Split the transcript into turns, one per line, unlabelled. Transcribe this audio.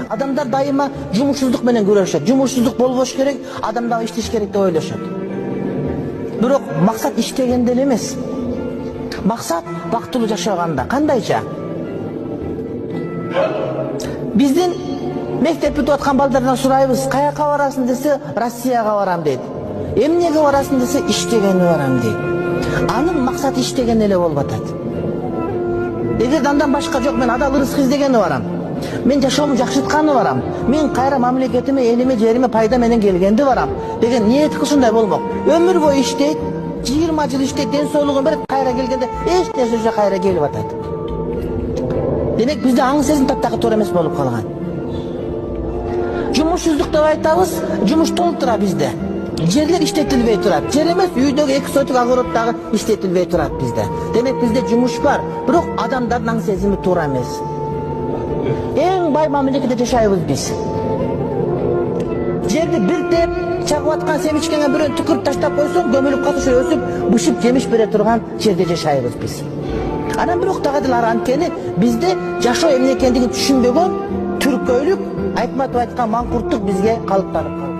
Адамдар дайыма жумушсуздук менен күрөшөт. Жумушсуздук болбош керек, адамдар иштеш керек деп ойлошот. Бирок максат иштегенде эле эмес. Максат бактылуу жашаганда. Кандайча? Биздин мектеп бүтүп аткан балдардан сурайбыз, каяка барасың десе, Россияга барам дейт. Эмнеге барасың десе, иштегенге барам дейт. Анын максаты иштеген эле болуп атат. Эгер андан башка жок, мен адал ырызык издегени барам. Мен жашоомду жакшыртканы барам. Мен кайра мамлекетиме, элиме, жериме пайда менен келгенди барам деген ниет кылышындай болмок. Өмүр бою иштейт, 20 жыл иштейт, ден соолугун берет, кайра келгенде эч нерсе жок, кайра келип атат. Демек бизде аң сезим таптакы туура эмес болуп калган. Жумушсуздук деп айтабыз, жумуш толтура бизде. Жерлер иштетилбей турат. Жер эмес, үйдөгү экзотик огороддагы иштетилбей турат бизде. Демек бизде жумуш бар, бирок адамдардын аң сезими туура эмес. Эң бай мамлекетте жашайбыз биз. Жерди бир теп чагып аткан семичкеге бирөө түкүрүп таштап койсоң, көмүлүп калып өсүп, бышып жемиш бере турган жерде жашайбыз биз. Анан бирок дагы деле анткени бизде жашоо эмне экендигин түшүнбөгөн түркөйлүк, Айтматов айткан маңкурттук бизге калыптанып калды.